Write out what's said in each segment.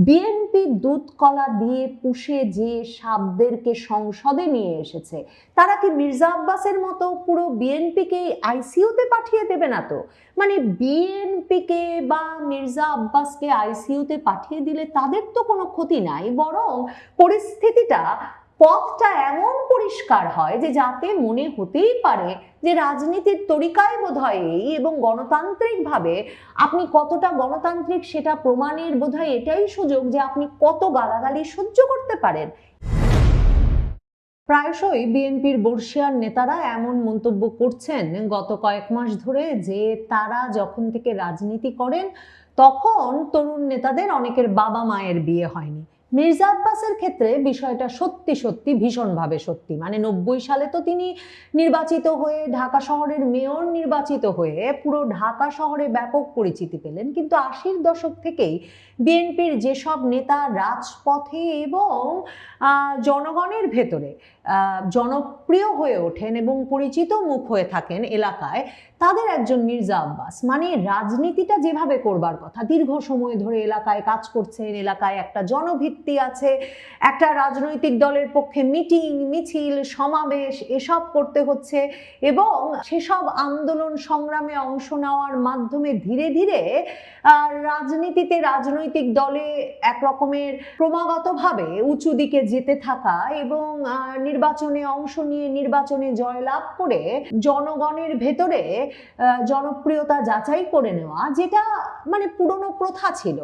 BNP দুধ কলা দিয়ে পুষে যে সাপদেরকে সংসদে নিয়ে এসেছে, তারা কি মির্জা আব্বাসের মতো পুরো বিএনপিকে আইসিইউতে পাঠিয়ে দেবে না তো? মানে বিএনপিকে বা মির্জা আব্বাসকে আইসিইউতে পাঠিয়ে দিলে তাদের তো কোনো ক্ষতি নাই, বরং পরিস্থিতিটা পথটা এমন পরিষ্কার হয় যে যাতে মনে হতেই পারে যে রাজনীতির তরিকায় বোধহয় এই, এবং গণতান্ত্রিকভাবে আপনি কতটা গণতান্ত্রিক সেটা প্রমাণের বোধহয় এটাই সুযোগ যে আপনি কত গালাগালি সহ্য করতে পারেন। প্রায়শই বিএনপির বর্ষিয়ান নেতারা এমন মন্তব্য করছেন গত কয়েক মাস ধরে যে তারা যখন থেকে রাজনীতি করেন তখন তরুণ নেতাদের অনেকের বাবা মায়ের বিয়ে হয়নি। মির্জা আব্বাসের ক্ষেত্রে বিষয়টা সত্যি সত্যি ভীষণভাবে সত্যি। মানে 90 সালে তো তিনি নির্বাচিত হয়ে ঢাকা শহরের মেয়র নির্বাচিত হয়ে পুরো ঢাকা শহরে ব্যাপক পরিচিতি পেলেন, কিন্তু 80-র দশক থেকেই বিএনপির যেসব নেতা রাজপথে এবং জনগণের ভেতরে জনপ্রিয় হয়ে ওঠেন এবং পরিচিত মুখ হয়ে থাকেন এলাকায়, তাদের একজন মির্জা আব্বাস। মানে রাজনীতিটা যেভাবে করবার কথা, দীর্ঘ সময় ধরে এলাকায় কাজ করছেন, এলাকায় একটা জনভিত্তি আছে, একটা রাজনৈতিক দলের পক্ষে মিটিং মিছিল সমাবেশ এসব করতে হচ্ছে, এবং সেসব আন্দোলন সংগ্রামে অংশ নেওয়ার মাধ্যমে ধীরে ধীরে রাজনীতিতে রাজনৈতিক দলে এক রকমের ক্রমাগতভাবে উঁচু দিকে যেতে থাকা এবং নির্বাচনে অংশ নিয়ে নির্বাচনে জয়লাভ করে জনগণের ভেতরে জনপ্রিয়তা যাচাই করে নেওয়া, যেটা মানে পুরনো প্রথা ছিল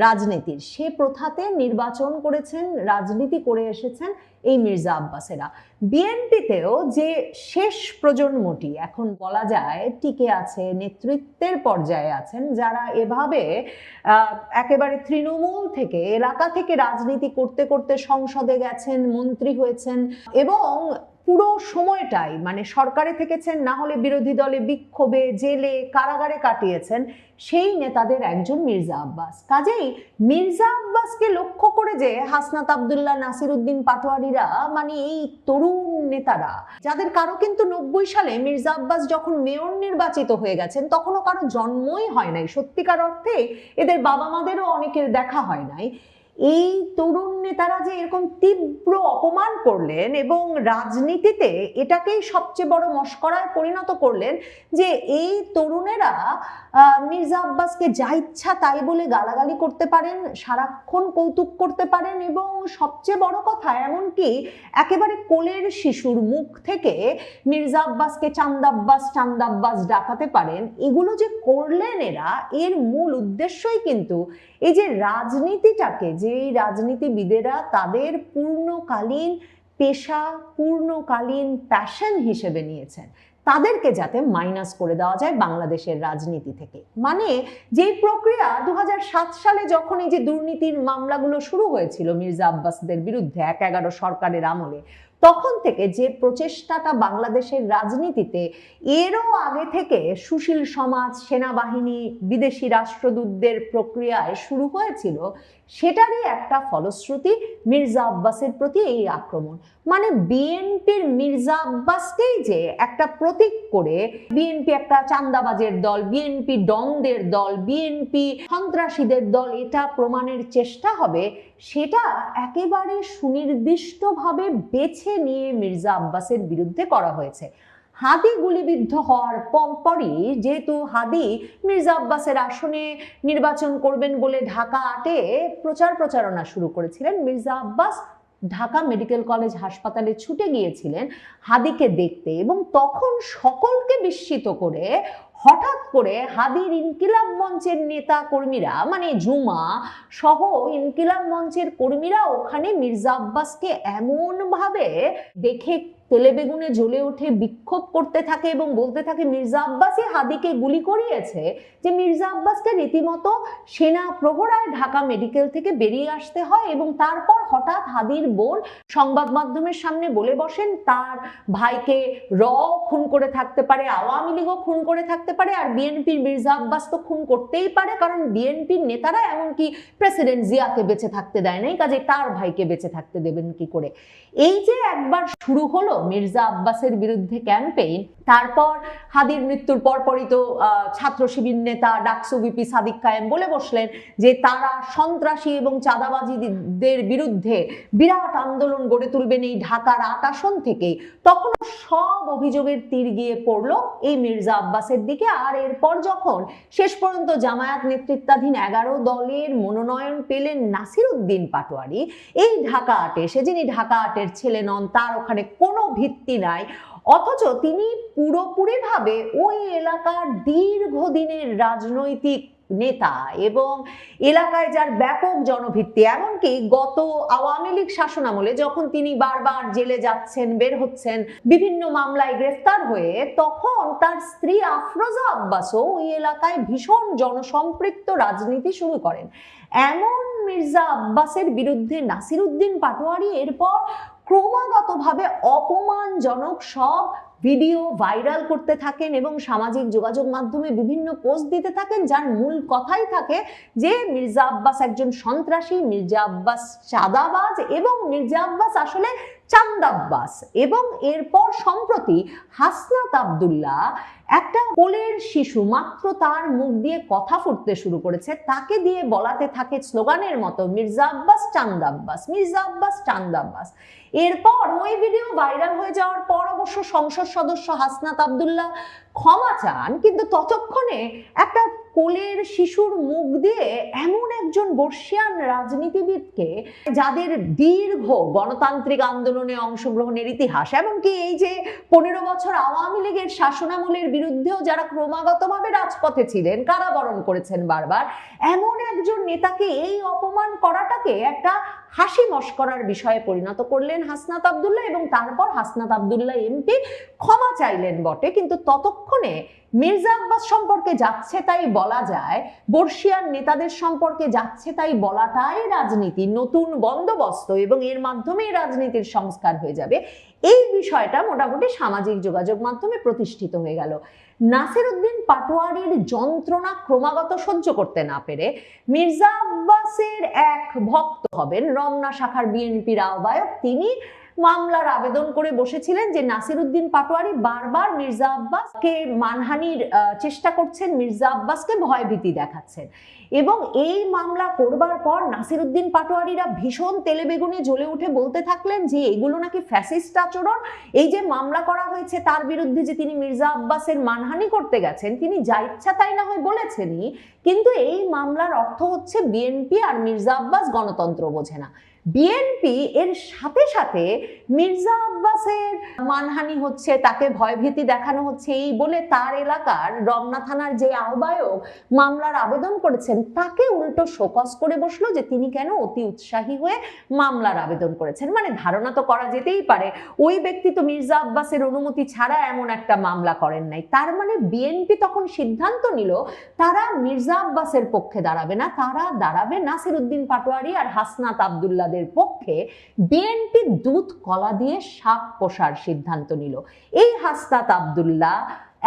রাজনীতির। সে প্রথাতে নির্বাচন করেছেন, রাজনীতি করে এসেছেন এই মির্জা আব্বাসেরা। বিএনপিতেও যে শেষ প্রজন্মটি এখন বলা যায় টিকে আছে, নেতৃত্বের পর্যায়ে আছেন, যারা এভাবে একেবারে তৃণমূল থেকে এলাকা থেকে রাজনীতি করতে করতে সংসদে গেছেন, মন্ত্রী হয়েছেন এবং পুরো সময়টাই মানে সরকারে থেকেছেন, না হলে বিরোধী দলে বিক্ষোভে জেলে কারাগারে কাটিয়েছেন, সেই নেতাদের একজন মির্জা আব্বাস। কাজেই মির্জা আব্বাসকে লক্ষ্য করে যে হাসনাত আবদুল্লাহ, নাসির উদ্দিন পাটোয়ারিরা, মানে এই তরুণ নেতারা, যাদের কারো কিন্তু 90 সালে মির্জা আব্বাস যখন মেয়র নির্বাচিত হয়ে গেছেন তখনও কারো জন্মই হয় নাই, সত্যিকার অর্থে এদের বাবা মাদেরও অনেকের দেখা হয় নাই, এই তরুণ নেতারা যে এরকম তীব্র অপমান করলেন এবং রাজনীতিতে এটাকেই সবচেয়ে বড় মশকরায় পরিণত করলেন যে এই তরুণেরা মির্জা আব্বাসকে যা ইচ্ছা তাই বলে গালাগালি করতে পারেন, সারাক্ষণ কৌতুক করতে পারেন, এবং সবচেয়ে বড় কথা এমনকি একেবারে কোলের শিশুর মুখ থেকে মির্জা আব্বাসকে চান্দাব্বাস চান্দাব্বাস ডাকাতে পারেন। এগুলো যে করলেন এরা, এর মূল উদ্দেশ্যই কিন্তু এই যে রাজনীতিটাকে, যে এই রাজনীতিবিদেরা তাদের পূর্ণকালীন পেশা, পূর্ণকালীন প্যাশন হিসেবে নিয়েছেন, তাদেরকে যাতে মাইনাস করে দেওয়া যায় বাংলাদেশের রাজনীতি থেকে। মানে যে প্রক্রিয়া 2007 সালে যখন এই যে দুর্নীতির মামলাগুলো শুরু হয়েছিল মির্জা আব্বাসদের বিরুদ্ধে 11 সরকারের আমলে, তখন থেকে যে প্রচেষ্টাটা বাংলাদেশের রাজনীতিতে এরও আগে থেকে সুশীল সমাজ, সেনাবাহিনী, বিদেশি রাষ্ট্রদূতদের প্রক্রিয়ায় শুরু হয়েছিল, সেটারই একটা ফলশ্রুতি মির্জা আব্বাসের প্রতি এই আক্রমণ। মানে বিএনপির মির্জা আব্বাসকেই যে একটা প্রতীক করে বিএনপি একটা চাঁদাবাজের দল, বিএনপি ডনদের দল, বিএনপি সন্ত্রাসীদের দল, এটা প্রমাণের চেষ্টা হবে, সেটা একেবারে সুনির্দিষ্টভাবে বেছে নিয়ে মির্জা আব্বাসের বিরুদ্ধে করা হয়েছে। হাদি গুলিবিদ্ধ হওয়ার পরই যেহেতু হাদি মির্জা আব্বাসের আসনে নির্বাচন করবেন বলে ঢাকা 8-এ প্রচারণা শুরু করেছিলেন, মির্জা আব্বাস ঢাকা মেডিকেল কলেজ হাসপাতালে ছুটে গিয়েছিলেন হাদিকে দেখতে, এবং তখন সকলকে বিস্মিত করে হঠাৎ করে হাদির ইনকিলাব মঞ্চের নেতা কর্মীরা, মানে জুমা সহ ইনকিলাব মঞ্চের কর্মীরা ওখানে মির্জা আব্বাসকে এমন ভাবে দেখে তেলে বেগুনে জ্বলে ওঠে, বিক্ষোভ করতে থাকে এবং বলতে থাকে মির্জা আব্বাসই হাদিকে গুলি করিয়েছে, যে মির্জা আব্বাসকে রীতিমতো সেনা প্রহরায় ঢাকা মেডিকেল থেকে বেরিয়ে আসতে হয়। এবং তারপর হঠাৎ হাদির বোন সংবাদ মাধ্যমের সামনে বলে বসেন তার ভাইকে খুন করে থাকতে পারে, আওয়ামী লীগও খুন করে থাকতে পারে, আর বিএনপির মির্জা আব্বাস তো খুন করতেই পারে, কারণ বিএনপির নেতারা এমনকি প্রেসিডেন্ট জিয়াকে বেঁচে থাকতে দেয় নাই, কাজে তার ভাইকে বেঁচে থাকতে দেবেন কি করে। এই যে একবার শুরু হলো মির্জা আব্বাসের বিরুদ্ধে ক্যাম্পেইন। তারপর হাদির মৃত্যুর পরপরই তো ছাত্র শিবির নেতা ডাকসু ভিপি সাদিক কায়েম বলে বসলেন যে তারা সন্ত্রাসী এবং চাঁদাবাজিদের বিরুদ্ধে বিরাট আন্দোলন গড়ে তুলবেন এই ঢাকার ৮ আসন থেকেই। তখন সব অভিযোগের তীর গিয়ে পড়লো এই মির্জা আব্বাসের দিকে। আর এরপর যখন শেষ পর্যন্ত জামায়াত নেতৃত্বাধীন 11 দলের মনোনয়ন পেলেন নাসির উদ্দিন পাটোয়ারি এই ঢাকা ৮-এ, সে যিনি ঢাকা ৮-এর ছেলে নন, তার ওখানে কোনো ভিত্তি নাই, অথচ তিনি পুরোপুরিভাবে ওই এলাকার দীর্ঘদিনের রাজনৈতিক নেতা এবং এলাকায় যার ব্যাপক জনভিত্তি। এমনকি গত আওয়ামী লীগ শাসনামলে যখন তিনি বারবার জেলে যাচ্ছেন, বের হচ্ছেন, বিভিন্ন মামলায় গ্রেফতার হয়ে, তখন তার স্ত্রী আফরোজা আব্বাসও ওই এলাকায় ভীষণ জনসম্পৃক্ত রাজনীতি শুরু করেন। এমন মির্জা আব্বাসের বিরুদ্ধে নাসির উদ্দিন পাটোয়ারি এরপর ক্রমাগতভাবে অপমানজনক সব ভিডিও ভাইরাল করতে থাকেন এবং সামাজিক যোগাযোগ মাধ্যমে বিভিন্ন পোস্ট দিতে থাকেন, যার মূল কথাই থাকে যে মির্জা আব্বাস একজন সন্ত্রাসী, মির্জা আব্বাস চাঁদাবাজ এবং মির্জা আব্বাস আসলে চান্দাব্বাস। এবং এরপর সম্প্রতি হাসনাত আব্দুল্লাহ, একটা কোলের শিশু, মাত্র তার মুখ দিয়ে কথা ফুটতে শুরু করেছে, তাকে দিয়ে বলাতে থাকে স্লোগানের মতো মির্জা আব্বাস চান্দাব্বাস, মির্জা আব্বাস চান্দাব্বাস। এরপর ওই ভিডিও ভাইরাল হয়ে যাওয়ার পর অবশ্য সংসদ সদস্য হাসনাত আব্দুল্লাহ ক্ষমা চান, কিন্তু ততক্ষণে একটা কোলের শিশুর মুখ দিয়ে এমন একজন বর্ষিয়ান রাজনীতিবিদকে, যাদের দীর্ঘ গণতান্ত্রিক আন্দোলনে অংশগ্রহণের ইতিহাস, এমনকি এই যে 15 বছর আওয়ামী লীগের শাসনামলের বিরুদ্ধেও যারা ক্রমাগতভাবে রাজপথে ছিলেন, কারাবরণ করেছেন বারবার, এমন একজন নেতাকে এই অপমান করাটাকে একটা হাসি মশকরার বিষয়ে পরিণত করলেন হাসনাত আব্দুল্লাহ। এবং তারপর হাসনাত আব্দুল্লাহ এমপি ক্ষমা চাইলেন বটে, কিন্তু ততক্ষণে মির্জা আব্বাস সম্পর্কে যাচ্ছে তাই বলা যায়, বর্ষিয়ান নেতাদের সম্পর্কে যাচ্ছে তাই বলাটাই রাজনীতি, নতুন বন্দোবস্ত, এবং এর মাধ্যমেই রাজনীতির সংস্কার হয়ে যাবে। এই বিষয়টা মোটামুটি সামাজিক যোগাযোগ মাধ্যমে প্রতিষ্ঠিত হয়ে গেল। নাসির উদ্দিন পাটোয়ারির যন্ত্রণা ক্রমাগত সহ্য করতে না পেরে মির্জা আব্বাসের এক ভক্ত হবেন, রমনা শাখার বিএনপির আহ্বায়ক, তিনি মামলার আবেদন করে বসেছিলেন যে নাসির উদ্দিন পাটোয়ারি বারবার মির্জা আব্বাসকে মানহানির চেষ্টা করছেন, মির্জা আব্বাসকে ভয়ভীতি দেখাচ্ছেন। এবং এই মামলা করবার পর নাসির উদ্দিন পাটোয়ারিরা ভীষণ তেলে বেগুনে জ্বলে উঠে বলতে থাকলেন যে এগুলো নাকি ফ্যাসিস্ট আচরণ। এই যে মামলা করা হয়েছে তার বিরুদ্ধে, যে তিনি মির্জা আব্বাসের মানহানি করতে গেছেন, তিনি যা ইচ্ছা তাই না হয় বলেছেনই, কিন্তু এই মামলার অর্থ হচ্ছে বিএনপি আর মির্জা আব্বাস গণতন্ত্র বোঝে না। বিএনপি এর সাথে সাথে মির্জা আব্বাসের মানহানি হচ্ছে, তাকে ভয়ভীতি দেখানো হচ্ছে, এই বলে তার এলাকার রমনা থানার যে আহ্বায়ক মামলার আবেদন করেছেন তাকে উল্টো শোকজ করে বসলো যে তিনি কেন অতি উৎসাহী হয়ে মামলার আবেদন করেছেন। মানে ধারণা তো করা যেতেই পারে ওই ব্যক্তি তো মির্জা আব্বাসের অনুমতি ছাড়া এমন একটা মামলা করেন নাই। তার মানে বিএনপি তখন সিদ্ধান্ত নিল তারা মির্জা আব্বাসের পক্ষে দাঁড়াবে না, তারা দাঁড়াবে নাসির উদ্দিন পাটোয়ারি আর হাসনাত আব্দুল্লাহ পক্ষে। বিএনপি দুধ কলা দিয়ে শাক পোষার সিদ্ধান্ত নিল। এই হাসনাত আব্দুল্লাহ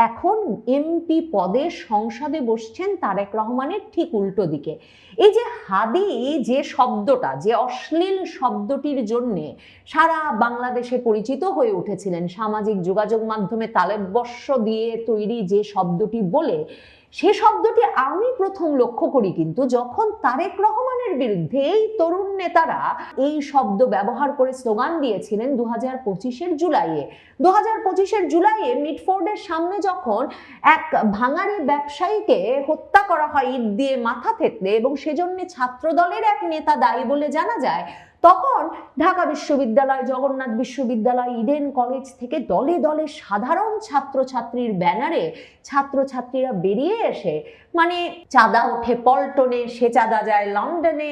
এখন এমপি পদে সংসদে বসছেন তারেক রহমানের ঠিক উল্টো দিকে। এই যে হাদি যে শব্দটা, যে অশ্লীল শব্দটির জন্যে সারা বাংলাদেশে পরিচিত হয়ে উঠেছিলেন, সামাজিক যোগাযোগ মাধ্যমে তালেবস্য দিয়ে তৈরি যে শব্দটি বলে, সে শব্দটি আমি প্রথম লক্ষ্য করি কিন্তু যখন তারেক রহমানের বিরুদ্ধে এই তরুণ নেতারা এই শব্দ ব্যবহার করে স্লোগান দিয়েছিলেন 2025-এর জুলাইয়ে। 2025-এর জুলাইয়ে মিটফোর্ডের সামনে যখন এক ভাঙাড়ি ব্যবসায়ীকে হত্যা করা হয় ইট দিয়ে মাথা থেতলে, এবং সেজন্য ছাত্রদলের এক নেতা দায়ী বলে জানা যায়, তখন ঢাকা বিশ্ববিদ্যালয়, জগন্নাথ বিশ্ববিদ্যালয়, ইডেন কলেজ থেকে দলে দলে সাধারণ ছাত্রছাত্রীর ব্যানারে ছাত্রছাত্রীরা বেরিয়ে এসে, মানে চাঁদা ওঠে পল্টনে, সে চাঁদা যায় লন্ডনে,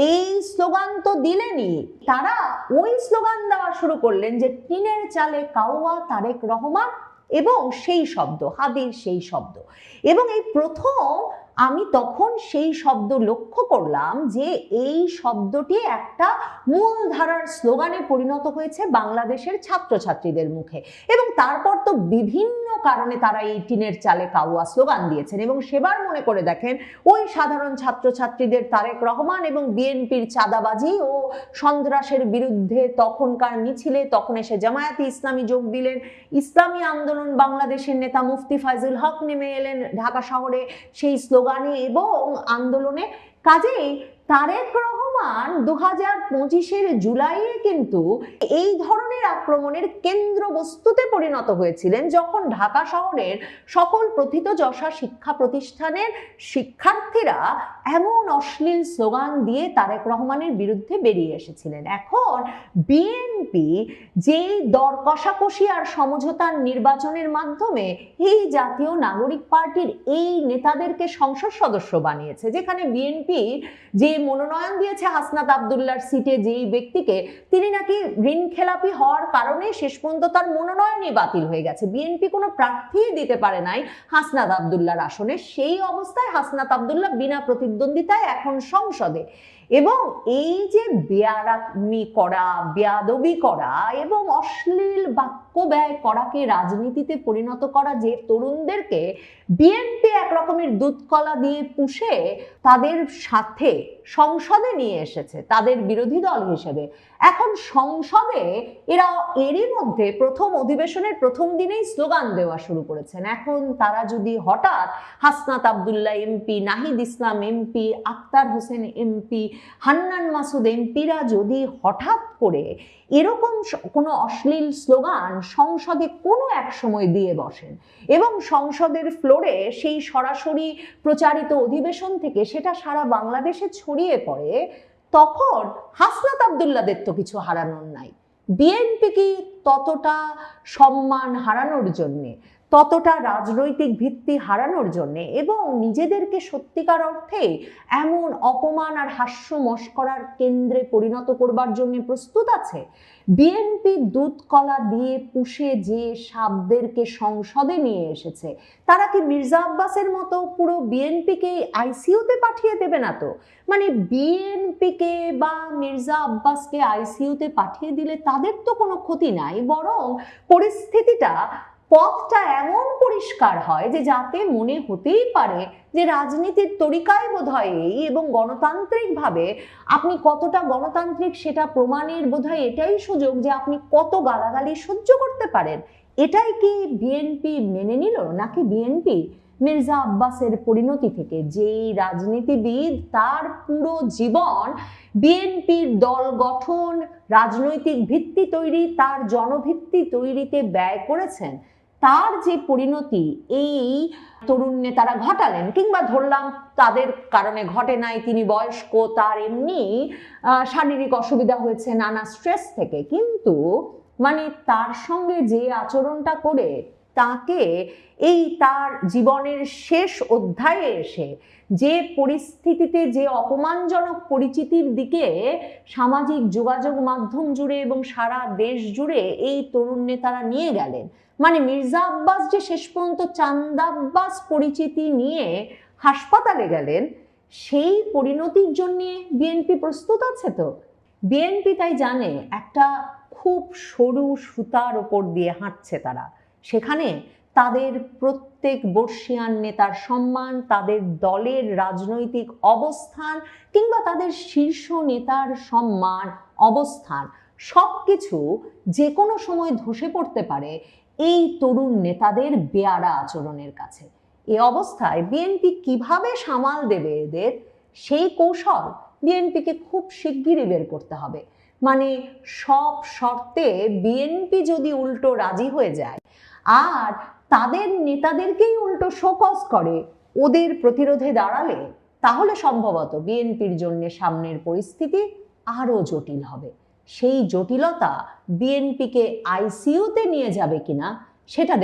এই স্লোগান তো দিলেনই, তারা ওই স্লোগান দেওয়া শুরু করলেন যে টিনের চালে কাউয়া তারেক রহমান, এবং সেই শব্দ হাদির সেই শব্দ। এবং এই প্রথম আমি তখন সেই শব্দ লক্ষ্য করলাম যে এই শব্দটি একটা মূলধারার স্লোগানে পরিণত হয়েছে বাংলাদেশের ছাত্রছাত্রীদের মুখে, এবং তারপর তো বিভিন্ন কারণে তারা এই টিনের চালে কাউয়া স্লোগান দিয়েছেন। এবং সেবার মনে করে দেখেন ওই সাধারণ ছাত্রছাত্রীদের তারেক রহমান এবং বিএনপির চাঁদাবাজি ও সন্ত্রাসের বিরুদ্ধে তখনকার মিছিলে তখন এসে জামায়াতে ইসলামী যোগ দিলেন, ইসলামী আন্দোলন বাংলাদেশের নেতা মুফতি ফাইজুল হক নেমে এলেন ঢাকা শহরে সেই স্লোগানে এবং আন্দোলনে। কাজেই তারেক রহমান 2025-এর জুলাইয়ে কিন্তু এই ধরনের আক্রমণের কেন্দ্রবস্তুতে পরিণত হয়েছিলেন যখন ঢাকা শহরের সকল প্রথিতযশা শিক্ষা প্রতিষ্ঠানের শিক্ষার্থীরা এমন অশ্লীল স্লোগান দিয়ে তারেক রহমানের বিরুদ্ধে বেরিয়ে এসেছিলেন। এখন বিএনপি যেই দর কষাকষি আর সমঝোতার নির্বাচনের মাধ্যমে এই জাতীয় নাগরিক পার্টির এই নেতাদেরকে সংসদ সদস্য বানিয়েছে, যেখানে বিএনপি যে মনোনয়ন দিয়েছে হাসনাত আব্দুল্লাহর সিটে যেই ব্যক্তিকে, তিনি নাকি ঋণ খেলাপি হওয়ার কারণে শেষ পর্যন্ত তার মনোনয়নই বাতিল হয়ে গেছে। বিএনপি কোনো প্রার্থী দিতে পারে নাই হাসনাত আব্দুল্লাহর আসনে, সেই অবস্থায় হাসনাত আব্দুল্লাহ বিনা প্রতিদ্বন্দ্বিতায় এখন সংসদে। এবং এই যে বেয়ারামি করা, বেয়াদবি করা এবং অশ্লীল বাক্য ব্যয় করাকে রাজনীতিতে পরিণত করা যে তরুণদেরকে বিএনপি এক রকমের দুধকলা দিয়ে পুষে তাদের সাথে সংসদে নিয়ে এসেছে তাদের বিরোধী দল হিসেবে, এখন সংসদে এরা এরই মধ্যে প্রথম অধিবেশনের প্রথম দিনেই স্লোগান দেওয়া শুরু করেছেন। এখন তারা যদি হঠাৎ Hasnat Abdullah MP, Nahid Islam MP, Akter Hossain MP, Hannan Masud এমপিরা যদি হঠাৎ করে এরকম কোনো অশ্লীল স্লোগান সংসদে কোনো এক সময় দিয়ে বসেন এবং সংসদের ফ্লোরে সেই সরাসরি প্রচারিত অধিবেশন থেকে সেটা সারা বাংলাদেশে ছড়িয়ে পড়ে, তখন হাসনাত আব্দুল্লাহদের তো কিছু হারানোর নাই। বিএনপি কি ততটা সম্মান হারানোর জন্যে, ততটা রাজনৈতিক ভিত্তি হারানোর জন্যে এবং নিজেদেরকে সত্যিকার অর্থে এমন অপমান আর হাস্য মস্করার কেন্দ্রে পরিণত করবার জন্য প্রস্তুত আছে? বিএনপি দুধ কলা দিয়ে পুষে যে সাপদেরকে সংসদে নিয়ে এসেছে, তারা কি মির্জা আব্বাসের মতো পুরো বিএনপিকে আইসিইউতে পাঠিয়ে দেবে না তো? মানে বিএনপিকে বা মির্জা আব্বাসকে আইসিইউতে পাঠিয়ে দিলে তাদের তো কোনো ক্ষতি নাই, বরং পরিস্থিতিটা, পথটা এমন পরিষ্কার হয় যে যাতে মনে হতেই পারে যে রাজনীতির তরিকায় বোধহয় এই, এবং গণতান্ত্রিকভাবে আপনি কতটা গণতান্ত্রিক সেটা প্রমাণের বোধহয় এটাই সুযোগ যে আপনি কত গালাগালি সহ্য করতে পারেন। এটাই কি বিএনপি মেনে নিল? নাকি বিএনপি মির্জা আব্বাসের পরিণতি থেকে, যেই রাজনীতিবিদ তার পুরো জীবন বিএনপির দল গঠন, রাজনৈতিক ভিত্তি তৈরি, তার জনভিত্তি তৈরিতে ব্যয় করেছেন, তার যে পরিণতি এই তরুণ নেতারা ঘটালেন, কিংবা ধরলাম তাদের কারণে ঘটে নাই, তিনি বয়স্ক, তার এমনি শারীরিক অসুবিধা হয়েছে নানা স্ট্রেস থেকে, কিন্তু মানে তার সঙ্গে যে আচরণটা করে তাকে এই তার জীবনের শেষ অধ্যায়ে এসে যে পরিস্থিতিতে, যে অপমানজনক পরিচিতির দিকে সামাজিক যোগাযোগ মাধ্যম জুড়ে এবং সারা দেশ জুড়ে এই তরুণ নেতারা নিয়ে গেলেন, মানে মির্জা আব্বাস যে শেষ পর্যন্ত চান্দাব্বাস পরিচিতি নিয়ে হাসপাতালে গেলেন, সেই পরিণতির জন্য বিএনপি প্রস্তুত আছে তো? বিএনপি তাই জানে একটা খুব সরু সুতার ওপর দিয়ে হাঁটছে তারা, সেখানে তাদের প্রত্যেক বর্ষিয়ান নেতার সম্মান, তাদের দলের রাজনৈতিক অবস্থান কিংবা তাদের শীর্ষ নেতার সম্মান, অবস্থান সবকিছু যে কোনো সময় ধসে পড়তে পারে এই তরুণ নেতাদের বেয়ারা আচরণের কাছে। এই অবস্থায় বিএনপি কিভাবে সামাল দেবে এদের, সেই কৌশল বিএনপিকে খুব শিগগিরই বের করতে হবে। মানে সব শর্তে বিএনপি যদি উল্টো রাজি হয়ে যায় আর তাদের নেতাদেরকেই উল্টো শোকজ করে ওদের প্রতিরোধে দাঁড়ালে, তাহলে সম্ভবত বিএনপির জন্য সামনের পরিস্থিতি আরো জটিল হবে। সেই জটিলতা বিএনপিকে আইসিইউতে নিয়ে যাবে কিনা সেটা